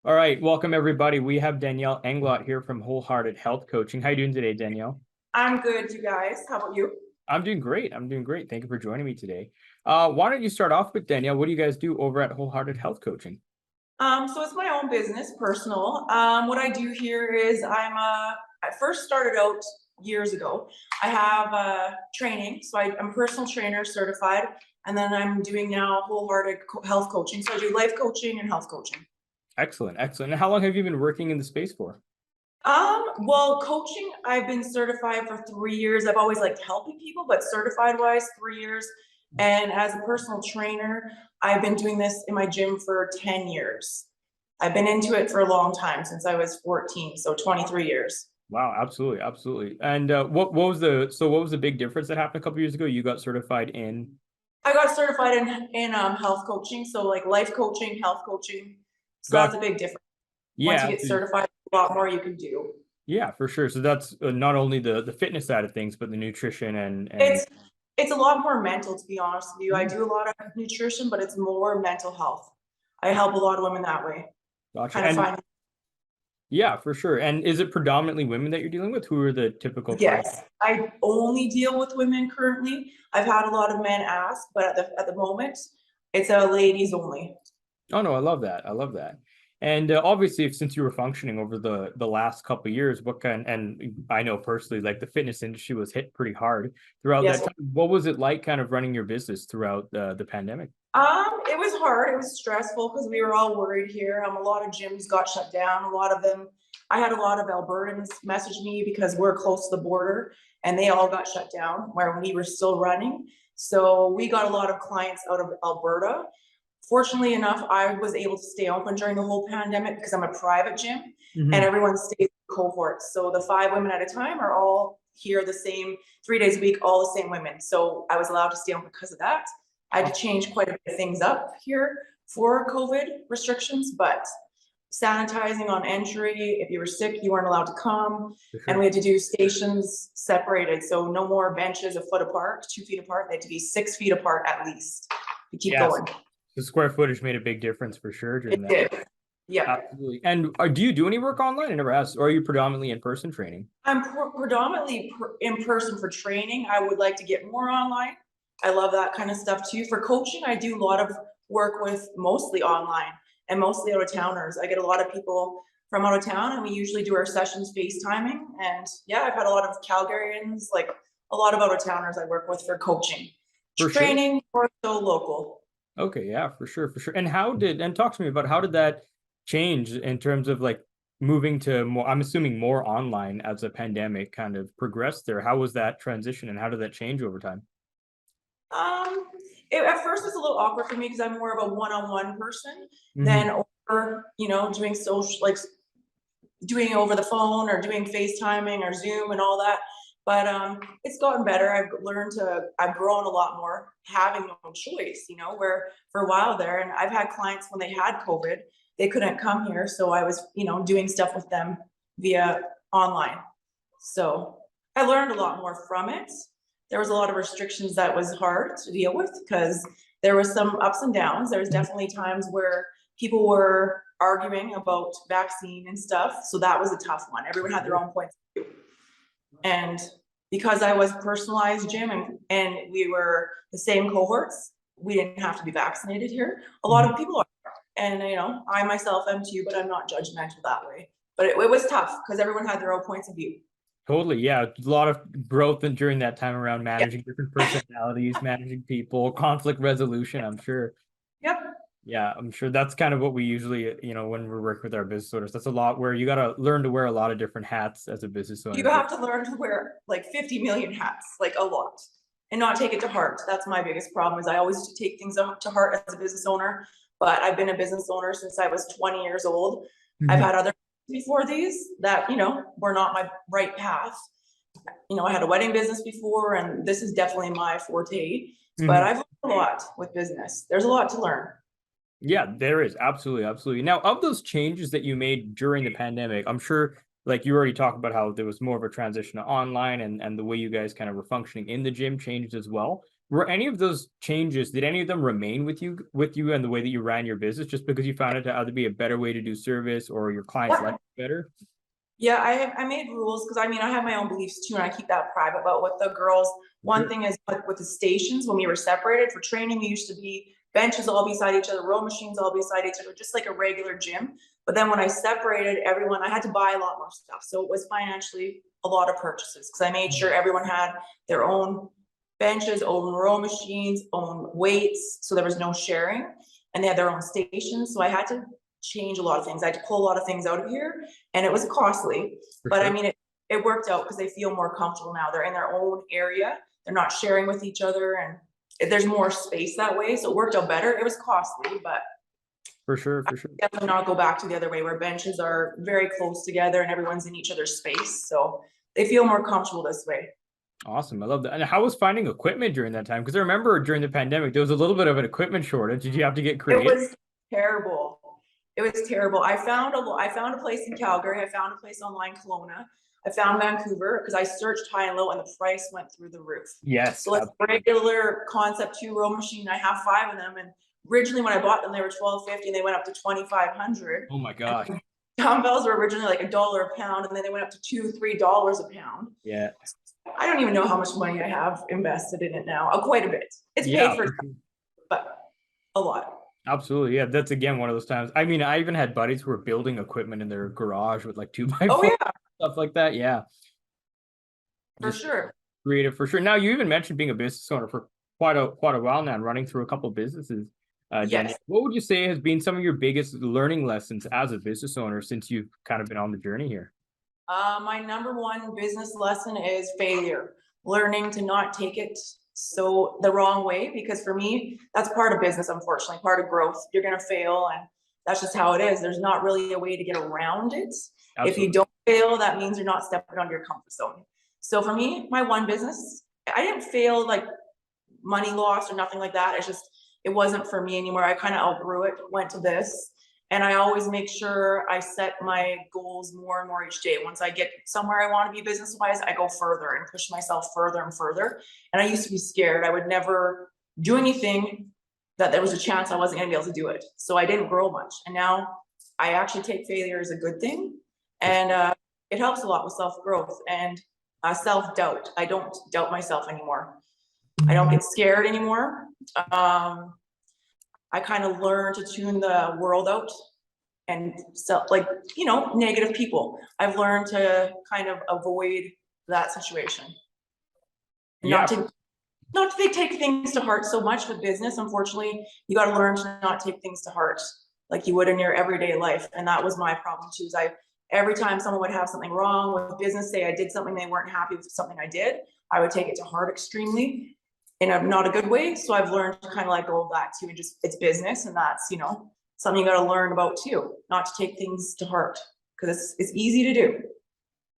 All right, welcome everybody. We have Danielle Englot here from Wholehearted Health Coaching. How you doing today, Danielle? I'm good, you guys. How about you? I'm doing great. I'm doing great. Thank you for joining me today. Why don't you start off with Danielle? What do you guys do over at Wholehearted Health Coaching? So it's my own business, personal. What I do here is I first started out years ago. I have training, so I'm personal trainer certified, and then I'm doing now health coaching. So I do life coaching and health coaching. Excellent, excellent. And how long have you been working in the space for? Well, coaching, I've been certified for 3 years. I've always liked helping people, but certified wise, 3 years. And as a personal trainer, I've been doing this in my gym for 10 years. I've been into it for a long time, since I was 14, so 23 years. Wow, absolutely, absolutely. And what was the big difference that happened a couple years ago? You got certified in. I got certified in health coaching, so like life coaching, health coaching. So that's Got a big difference. Once yeah, you get certified, a lot more you can do. yeah, for sure. So that's not only the fitness side of things, but the nutrition and It's it's a lot more mental, to be honest with you. I Mm, do a lot of nutrition, but it's more mental health. I help a lot of women that way. gotcha. Kind of And find, yeah, for sure. And is it predominantly women that you're dealing with? Who are the typical clients? yes, I only deal with women currently. I've had a lot of men ask, but at the moment, it's a ladies only. Oh no, I love that. I love that. And obviously, since you were functioning over the last couple of years, what kind? And I know personally, like the fitness industry was hit pretty hard throughout that Yes. time. What was it like, kind of running your business throughout the pandemic? It was hard. It was stressful because we were all worried here. A lot of gyms got shut down. A lot of them, I had a lot of Albertans message me because we're close to the border and they all got shut down where we were still running. So we got a lot of clients out of Alberta. Fortunately enough, I was able to stay open during the whole pandemic because I'm a private gym and Mhm. everyone stays in cohorts. So the 5 women at a time are all here the same 3 days a week, all the same women. So I was allowed to stay open because of that. I had to change quite a bit of things up here for COVID restrictions, but sanitizing on entry, if you were sick, you weren't allowed to come. For And sure. we had to do stations separated. So no more benches a foot apart, 2 feet apart. They had to be 6 feet apart at least to keep Yes, going. the square footage made a big difference for sure It during that. did. Yeah. Absolutely. And do you do any work online? I never asked. Or are you predominantly in person training? I'm predominantly in person for training. I would like to get more online. I love that kind of stuff too. For coaching, I do a lot of work with mostly online and mostly out of towners. I get a lot of people from out of town and we usually do our sessions FaceTiming. And yeah, I've had a lot of Calgarians, like a lot of out of towners I work with for coaching. For sure. Training or so local. Okay, yeah, for sure, for sure. And talk to me about how did that change in terms of like moving to more, I'm assuming more online as the pandemic kind of progressed there. How was that transition and how did that change over time? Um, at first it's a little awkward for me because I'm more of a one-on-one person Hmm. than over, doing social, like doing over the phone or doing FaceTiming or Zoom and all that. But it's gotten better. I've grown a lot more having no choice, where for a while there, and I've had clients when they had COVID, they couldn't come here. So I was, doing stuff with them via online. So I learned a lot more from it. There was a lot of restrictions that was hard to deal with because there was some ups and downs. There was definitely times where people were arguing about vaccine and stuff. So that was a tough one. Everyone had their own points of view. And because I was personalized gym and we were the same cohorts, we didn't have to be vaccinated here. A lot of people are. And I myself am too, but I'm not judgmental that way. But it was tough because everyone had their own points of view. Totally, yeah. A lot of growth during that time around Yeah. managing different personalities, managing people, conflict resolution, I'm sure. Yep. Yeah, I'm sure that's kind of what we usually, when we work with our business owners. That's a lot where you got to learn to wear a lot of different hats as a business You owner. have to learn to wear like 50 million hats, like a lot, and not take it to heart. That's my biggest problem is I always take things to heart as a business owner, but I've been a business owner since I was 20 years old. I've Mhm. had other before these that, were not my right path. I had a wedding business before, and this is definitely my forte, but Mhm. I've learned a lot with business. There's a lot to learn. Yeah, there is. Absolutely, absolutely. Now, of those changes that you made during the pandemic, I'm sure like you already talked about how there was more of a transition to online and the way you guys kind of were functioning in the gym changed as well. Were any of those changes, did any of them remain with you and the way that you ran your business just because you found it to either be a better way to do service or your clients liked it better? Yeah, I made rules because I mean I have my own beliefs too, and I keep that private. But with the girls, one Sure. thing is with the stations when we were separated for training, we used to be benches all beside each other, row machines all beside each other, just like a regular gym. But then when I separated everyone, I had to buy a lot more stuff, so it was financially a lot of purchases because I made sure everyone had their own benches, own row machines, own weights, so there was no sharing, and they had their own stations. So I had to change a lot of things. I had to pull a lot of things out of here, and it was costly, For but I sure. mean, it worked out because they feel more comfortable now. They're in their own area. They're not sharing with each other, and there's more space that way. So it worked out better. It was costly, but For sure. I For sure. definitely not go back to the other way where benches are very close together and everyone's in each other's space. So they feel more comfortable this way. Awesome. I love that. And how was finding equipment during that time? Because I remember during the pandemic, there was a little bit of an equipment shortage. Did you have to get It creative? was terrible. It was terrible. I found a place in Calgary. I found a place online, Kelowna. I found Vancouver because I searched high and low and the price went through the roof. Yes, So like a absolutely. regular concept 2 row machine, I have 5 of them. And originally when I bought them, they were $12.50 and they went up to $2,500. Oh my And gosh. dumbbells were originally like $1 a pound, and then they went up to $2, $3 a pound. Yeah. I don't even know how much money I have invested in it now. Quite a bit. It's paid Yeah, for, for sure. but a lot. Absolutely. Yeah. That's again one of those times. I mean, I even had buddies who were building equipment in their garage with like 2x4 Oh yeah, stuff like that. Yeah. for Just sure. creative for sure. Now you even mentioned being a business owner for quite a while now and running through a couple of businesses. Danielle, Yes. what would you say has been some of your biggest learning lessons as a business owner since you've kind of been on the journey here? My number one business lesson is failure. Learning to not take it so the wrong way, because for me, that's part of business, unfortunately, part of growth. You're gonna fail, and that's just how it is. There's not really a way to get around it. If you Absolutely. don't fail, that means you're not stepping out of your comfort zone. So for me, my one business, I didn't fail like money loss or nothing like that. It's just it wasn't for me anymore. I kind of outgrew it, went to this. And I always make sure I set my goals more and more each day. Once I get somewhere I want to be business wise, I go further and push myself further and further. And I used to be scared. I would never do anything that there was a chance I wasn't going to be able to do it. So I didn't grow much. And now I actually take failure as a good thing. For sure. And it helps a lot with self growth and self doubt. I don't doubt myself anymore. I don't get scared anymore. I kind of learn to tune the world out and so like, negative people. I've learned to kind of avoid that situation. And Yeah, not to take things to heart so much with business. Unfortunately, you got to learn to not take things to heart like you would in your everyday life. And that was my problem too. Is every time someone would have something wrong with business, say I did something they weren't happy with something I did, I would take it to heart extremely in a not a good way. So I've learned to kind of let go of that too, and just it's business, and that's something you got to learn about too, not to take things to heart because it's easy to do.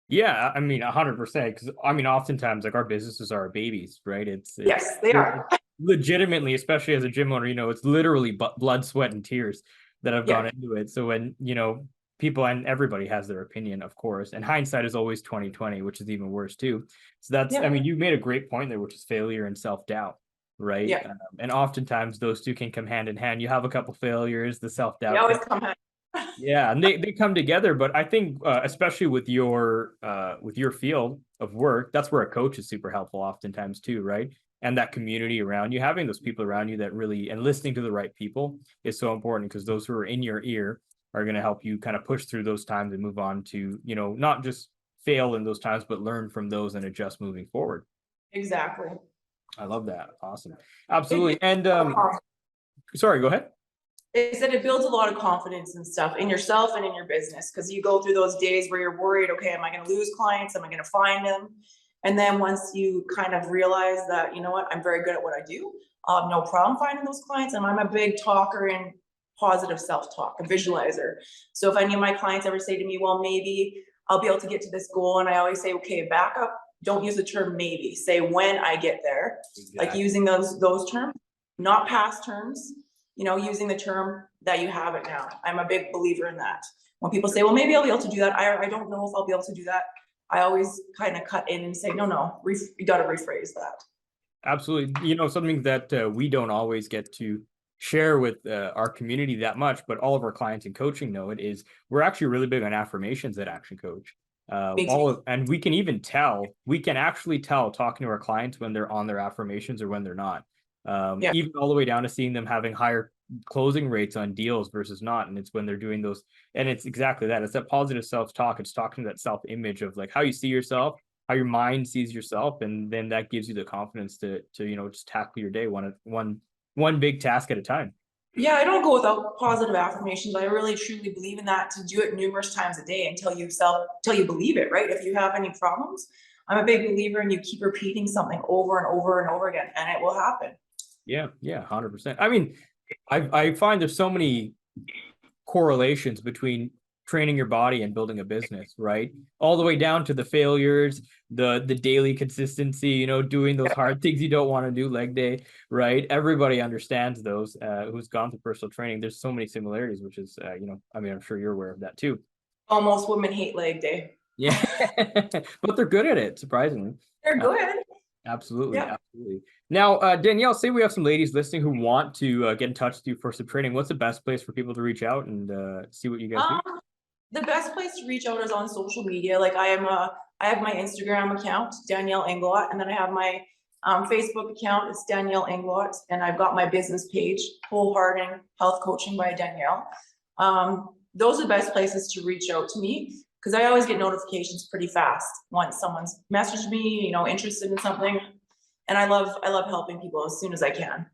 yeah. I mean, 100%. Because I mean, oftentimes, like our businesses are our babies, right? Yes, they It's are. legitimately, especially as a gym owner, it's literally blood, sweat, and tears that have gone Yeah, into it. So when people and everybody has their opinion, of course, and hindsight is always 2020, which is even worse too. So that's, I yeah, mean, you made a great point there, which is failure and self doubt, right? yeah. And oftentimes those two can come hand in hand. You have a couple failures, the self They doubt. always come back. Yeah, and they come together, but I think especially with your field of work, that's where a coach is super helpful oftentimes too, right? And that community around you, having those people around you that really and listening to the right people is so important because those who are in your ear are going to help you kind of push through those times and move on to, not just fail in those times, but learn from those and adjust moving forward. Exactly. I love that. Awesome. It Absolutely. builds And a lot of confidence. sorry, go ahead. Is that it builds a lot of confidence and stuff in yourself and in your business because you go through those days where you're worried, okay, am I going to lose clients? Am I going to find them? And then once you kind of realize that, you know what, I'm very good at what I do, no problem finding those clients. And I'm a big talker and positive self-talk, a visualizer. So if any of my clients ever say to me, well, maybe I'll be able to get to this goal, and I always say, okay, back up. Don't use the term maybe. Say when I get there, like Exactly. using those terms, not past terms. Using the term that you have it now. I'm a big believer in that. When people say, well, maybe I'll be able to do that, I don't know if I'll be able to do that. I always kind of cut in and say, no, you got to rephrase that. Absolutely. You know, something that we don't always get to share with our community that much, but all of our clients in coaching know it, is we're actually really big on affirmations at Action Coach. Me too. And we can even tell, we can actually tell talking to our clients when they're on their affirmations or when they're not. Yeah. Even all the way down to seeing them having higher closing rates on deals versus not. And it's when they're doing those, and it's exactly that. It's that positive self-talk. It's talking to that self-image of like how you see yourself, how your mind sees yourself, and then that gives you the confidence to you know, just tackle your day one big task at a time. Yeah, I don't go without positive affirmations. I really truly believe in that, to do it numerous times a day until you believe it, right? If you have any problems, I'm a big believer in you keep repeating something over and over and over again, and it will happen. Yeah, 100%. I mean, I find there's so many correlations between training your body and building a business, right? All the way down to the failures, the daily consistency, you know, doing those hard things you don't want to do, leg day, right? Everybody understands those who's gone through personal training. There's so many similarities, which is you know, I mean, I'm sure you're aware of that too. Almost women hate leg day. Yeah. But they're good at it, surprisingly. They're Uh, good. Absolutely, Yeah. absolutely. Now, Danielle, say we have some ladies listening who want to get in touch with you for some training. What's the best place for people to reach out and see what you guys do? Um, the best place to reach out is on social media. Like I have my Instagram account, Danielle Englot, and then I have my Facebook account. It's Danielle Englot, and I've got my business page, Wholehearted Health Coaching by Danielle. Those are the best places to reach out to me, because I always get notifications pretty fast once someone's messaged me, you know, interested in something. And I love helping people as soon as I can.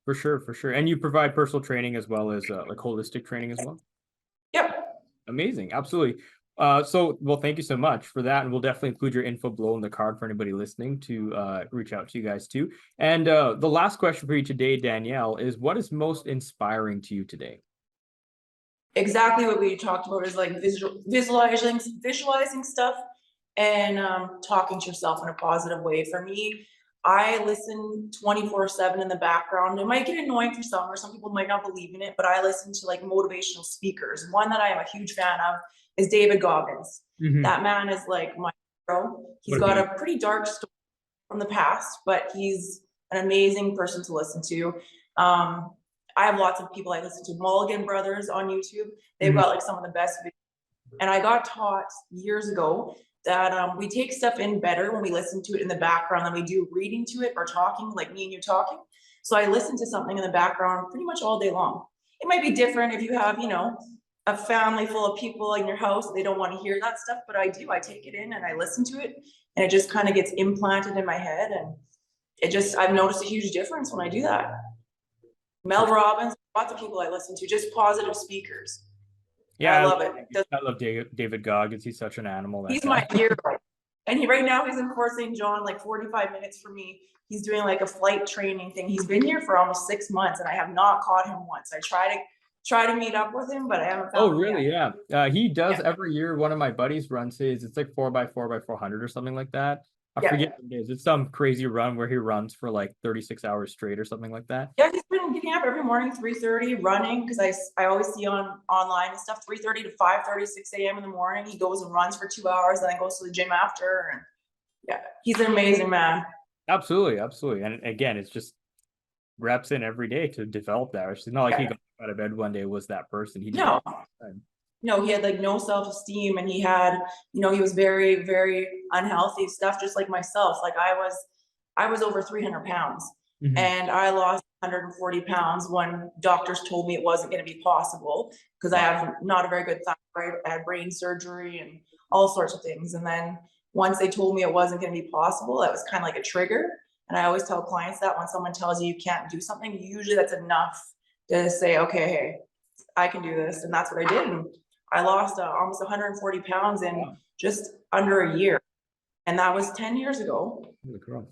For sure, for sure. And you provide personal training as well as like holistic training as well. Yep. Amazing, absolutely. Well, thank you so much for that, and we'll definitely include your info below in the card for anybody listening to reach out to you guys too. And the last question for you today, Danielle, is what is most inspiring to you today? Exactly what we talked about is like visualizing stuff, and talking to yourself in a positive way. For me, I listen 24/7 in the background. It might get annoying for some, or some people might not believe in it, but I listen to like motivational speakers. One that I am a huge fan of is David Goggins. Mhm. That man is like my hero. He's What a got beast. a pretty dark story from the past, but he's an amazing person to listen to. Um, I have lots of people I listen to. Mulligan Brothers on YouTube. They've Mhm. got like some of the best videos. And I got taught years ago that we take stuff in better when we listen to it in the background than we do reading to it or talking, like me and you talking. So I listen to something in the background pretty much all day long. It might be different if you have, you know, a family full of people in your house, they don't want to hear that stuff, but I do. I take it in and I listen to it, and it just kind of gets implanted in my head, and I've noticed a huge difference when I do that. Mel Robbins, lots of people I listen to, just positive speakers. And I Yeah, love it. I love David Goggins. He's such an animal, that He's guy. my hero. And right now he's in Fort St. John, like 45 minutes from me. He's doing like a flight training thing. He's been here for almost 6 months, and I have not caught him once. I try to meet up with him, but I haven't Oh, found him really? yet. Yeah. He does Yeah. every year. One of my buddies runs his, it's like 4x4x400 or something like that. I Yeah. forget what it is. It's some crazy run where he runs for like 36 hours straight or something like that. Yeah, he's been getting up every morning, 3:30, running, because I always see online and stuff, 3:30 to 5:30, 6 a.m. in the morning. He goes and runs for 2 hours, then goes to the gym after. And yeah, he's an amazing man. Absolutely, absolutely. And again, it's just reps in every day to develop that. It's not like he Yeah. got out of bed one day was that person. He No, developed it. no, he had like no self-esteem, and he had, you know, he was very, very unhealthy stuff, just like myself. Like I was over 300 pounds, Mhm. and I lost 140 pounds when doctors told me it wasn't going to be possible, because I Wow. have not a very good thyroid. I had brain surgery and all sorts of things. And then once they told me it wasn't going to be possible, that was kind of like a trigger. And I always tell clients that when someone tells you you can't do something, usually that's enough to say, okay, hey, I can do this. And that's what I did. And I lost almost 140 pounds in Wow. just under a year. And that was 10 years ago. Holy crap.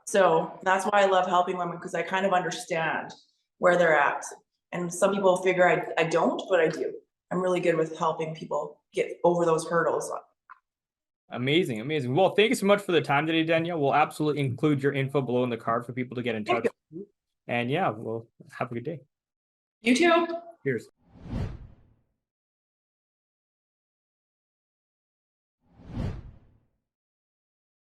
So that's why I love helping women, because I kind of understand where they're at. And some people figure I don't, but I do. I'm really good with helping people get over those hurdles. Amazing, amazing. Well, thank you so much for the time today, Danielle. We'll absolutely include your info below in the card for people to get in Thank touch you. with you. And yeah, we'll have a good day. You too. Cheers.